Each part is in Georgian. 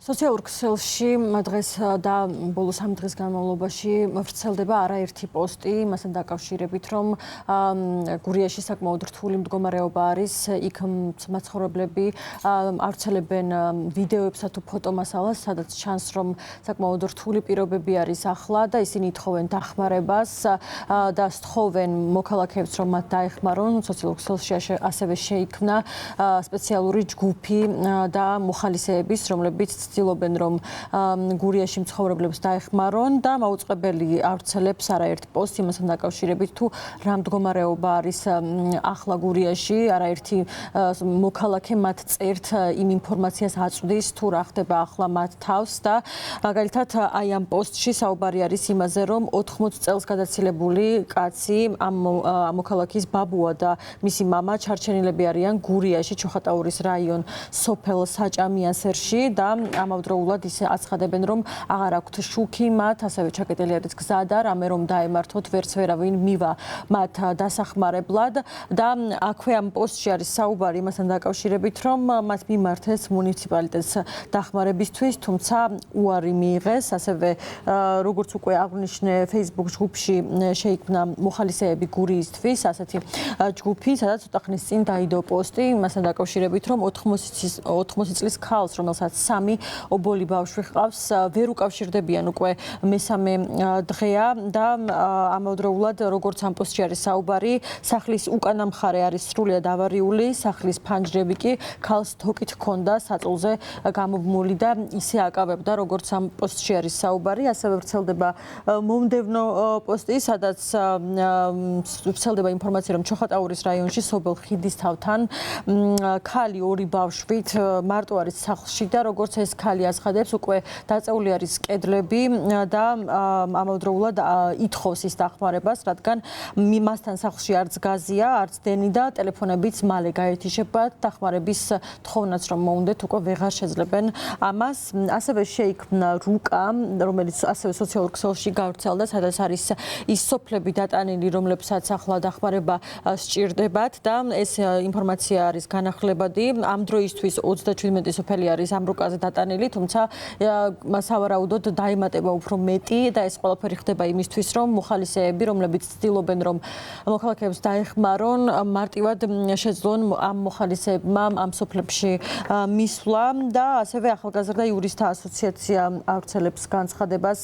სოციალურ ქსელში დღეს და ბოლო 3 დღის განმავლობაში ვრცელდება არაერთი პოსტი იმასთან დაკავშირებით, რომ გურიაში საკმაოდ რთული მდგომარეობა არის, იქ მაცხოვრებლები ავრცელებენ ვიდეოებსა თუ ფოტომასალას, სადაც ჩანს, რომ საკმაოდ რთული პირობები არის ახლა და ისინი ითხოვენ დახმარებას და სთხოვენ მოქალაქეებს, რომ მათ დაეხმარონ. სოციალურ ქსელში ასევე შეიქმნა სპეციალური ჯგუფი და მოხალისეების, რომლებიც ცდილობენ, რომ გურიაში მცხოვრებლებს დაეხმარონ და მაუწყებელი ავრცელებს არაერთ პოსტს იმასთან დაკავშირებით, თუ რა მდგომარეობა არის ახლა გურიაში, არაერთი მოქალაქე მათ წერთ იმ ინფორმაციას აწვდის, თუ რა ხდება ახლა მათ თავს და მაგალითად აი ამ პოსტში საუბარი არის იმაზე, რომ 80 წელს გადაცილებული კაცი ამ მოქალაქის ბაბუა და მისი მამა ჩარჩენილები არიან გურიაში, ჩოხატაურის რაიონ სოფელ საჭამიასერში და ამავდროულად ისე აცხადებენ, რომ აღარ აქვთ შუქი მათ, ასევე ჩაკეტილი არის გზა და რამე რომ დაემართოთ, ვერც ვერავინ მივა მათ დასახმარებლად და აქვე ამ პოსტში არის საუბარი იმასთან დაკავშირებით, რომ მათ მიმართეს მუნიციპალიტეტს დახმარებისთვის, თუმცა უარი მიიღეს, ასევე როგორც უკვე აღვნიშნე Facebook ჯგუფში შეიქმნა მოხალისეები გურიისთვის, ასეთი ჯგუფი, სადაც ცოტა ხნის წინ დაიდო პოსტი იმასთან დაკავშირებით, რომ 80 წლის ქალს, რომელსაც 3 ობოლი ბავშვი ჰყავს, ვერ უკავშირდებიან უკვე მესამე დღეა და ამავდროულად როგორც ამ პოსტში არის საუბარი, სახლის უკანა მხარე არის სრულიად ავარიული, სახლის ფანჯრები კი ქალს თოკით ჰქონდა საწოლზე გამობმული და ისე აკავებდა, როგორც ამ პოსტში არის საუბარი, ასევე ვრცელდება მომდევნო პოსტი, სადაც ვრცელდება ინფორმაცია, რომ ჩოხატაურის რაიონში სოფელ ხიდისთავთან ქალი 2 ბავშვით მარტო არის სახლში და როგორც ეს ქალი აცხადებს, უკვე დაწეული არის კედლები და ამავდროულად ითხოვს ის დახმარებას, რადგან მასთან სახლში არც გაზია, არც დენი და ტელეფონებიც მალე გაეთიშება, დახმარების თხოვნაც რომ მოუნდეთ, უკვე ვეღარ შეძლებენ ამას. ასევე შეიქმნა რუკა, რომელიც ასევე სოციალურ ქსელში გავრცელდა, სადაც არის ის სოფლები დატანილი, რომლებსაც ახლა დახმარება სჭირდებათ და ეს ინფორმაცია არის განახლებადი. ამ დროისთვის 37 სოფელი არის ამ რუკაზე დატანილი, თუმცა სავარაუდოდ დაემატება უფრო მეტი და ეს ყველაფერი ხდება იმისთვის, რომ მოხალისეები, რომლებიც ცდილობენ, რომ მოქალაქეებს დაეხმარონ, მარტივად შეძლონ ამ მოხალისეებმა ამ სოფლებში მისვლა და ასევე ახალგაზრდა იურისტთა ასოციაცია ავრცელებს განცხადებას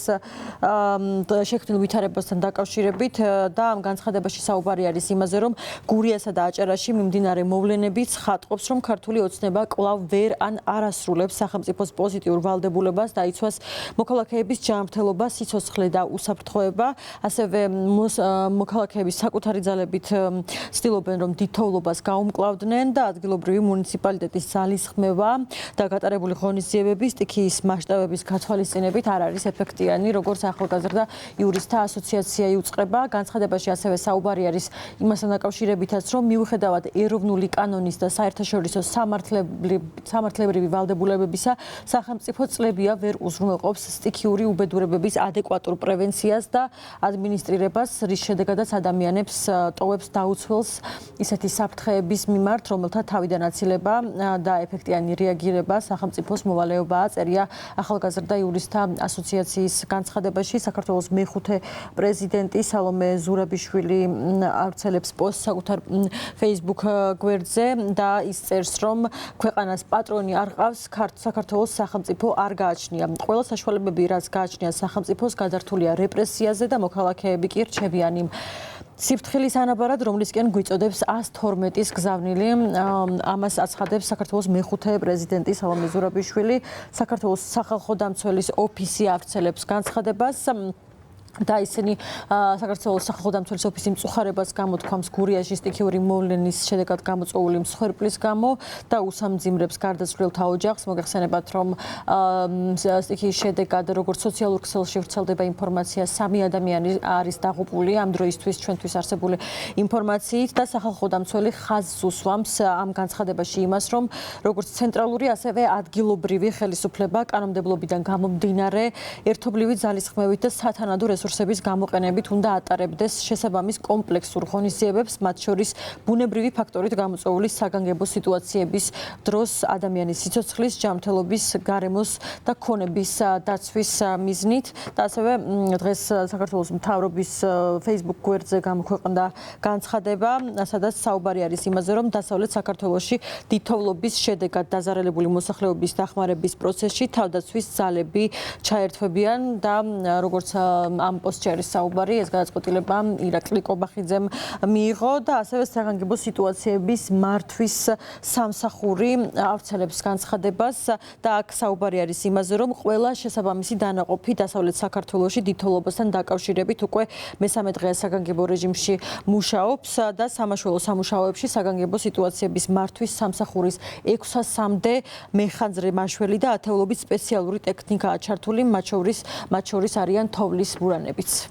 შექმნილ ვითარებასთან დაკავშირებით და ამ განცხადებაში საუბარი არის იმაზე, რომ გურიასა და აჭარაში მიმდინარე მოვლენები ცხადყოფს, რომ ქართული ოცნება კვლავ ვერ ან არასრულებს სახელმწიფოს პოზიტიურ ვალდებულებას დაიცვას მოქალაქეების ჯანმრთელობა, სიცოცხლე და უსაფრთხოება. ასევე მოქალაქეების საკუთარი ძალებით ცდილობენ, რომ დიდთოვლობას გაუმკლავდნენ და ადგილობრივი მუნიციპალიტეტის ძალისხმევა და გატარებული ღონისძიებები სტიქიის მასშტაბების გათვალისწინებით არ არის ეფექტიანი, როგორც ახალგაზრდა იურისტთა ასოციაცია იუწყება. განცხადებაში ასევე საუბარი არის იმასთან დაკავშირებითაც, რომ მიუხედავად ეროვნული კანონის და საერთაშორისო სამართლებრივი ვალდებულებებისა, სახელმწიფო წლებია ვერ უზრუნველყოფს სტიქიური უბედურებების ადეკვატურ პრევენციას და ადმინისტრირებას, რის შედეგადაც ადამიანებს ტოვებს დაუცველს ისეთი საფრთხეების მიმართ, რომელთა თავიდან აცილება და ეფექტიანი რეაგირება სახელმწიფოს მოვალეობაა, წერია ახალგაზრდა იურისტთა ასოციაციის განცხადებაში. საქართველოს მეხუთე პრეზიდენტი სალომე ზურაბიშვილი ავრცელებს პოსტს საკუთარ Facebook გვერდზე და ის წერს, რომ ქვეყანას პატრონი არ ყავს, საქართველოს სახელმწიფო არ გააჩნია. ყველა საშუალებები, რაც გააჩნია სახელმწიფოს, გადართულია რეპრესიაზე და მოქალაქეები კი რჩებიანი სიფრთხილის ანაბარად, რომლისკენ გვიწოდებს 112-ის გზავნილი. ამას აცხადებს საქართველოს მეხუთე პრეზიდენტი სალომე ზურაბიშვილი. საქართველოს სახალხო დამცველის ოფისი ავრცელებს განცხადებას და ისინი საქართველოს სახალხო დამცველის ოფისი მწუხარებას გამოთქვამს გურიაში სტიქიური მოვლენის შედეგად გამოწვეული მსხვერპლის გამო და უსამძიმრებს გარდაცვლილთა ოჯახს. მოგეხსენებათ, რომ სტიქიის შედეგად, როგორც სოციალურ ქსელში ვრცელდება ინფორმაცია, 3 ადამიანი არის დაღუპული ამ დროისთვის ჩვენთვის არსებული ინფორმაციით და სახალხო დამცველი ხაზს უსვამს ამ განცხადებაში იმას, რომ როგორც ცენტრალური, ასევე ადგილობრივი ხელისუფლება კანონმდებლობიდან გამომდინარე ერთობლივი ძალისხმევით და სათანადო რესურსებით რესურსების გამოყენებით უნდა ატარებდეს შესაბამის კომპლექსურ ღონისძიებებს, მათ შორის ბუნებრივი ფაქტორით გამოწვეული საგანგებო სიტუაციების დროს ადამიანის სიცოცხლის, ჯანმრთელობის, გარემოს და ქონების დაცვის მიზნით და ასევე დღეს საქართველოს მთავრობის Facebook გვერდზე გამოქვეყნდა განცხადება, სადაც საუბარი არის იმაზე, რომ დასავლეთ საქართველოში დიდთოვლობის შედეგად დაზარალებული მოსახლეობის დახმარების პროცესში თავდაცვის ძალები ჩაერთვებიან და როგორც ამ პოსტში არის საუბარი, ეს გადაწყვეტილება ირაკლი კობახიძემ მიიღო და ასევე საგანგებო სიტუაციების მართვის სამსახური ავრცელებს განცხადებას და აქ საუბარი არის იმაზე, რომ ყველა შესაბამისი დანაყოფი დასავლეთ საქართველოში დიდთოვლობასთან დაკავშირებით უკვე მესამე დღეა საგანგებო რეჟიმში მუშაობს და სამაშველო სამუშაოებში საგანგებო სიტუაციების მართვის სამსახურის 600-მდე მეხანძრე მაშველი და ათეულობით სპეციალური ტექნიკაა ჩართული, მათ შორის არიან თოვლის ბურანებიც.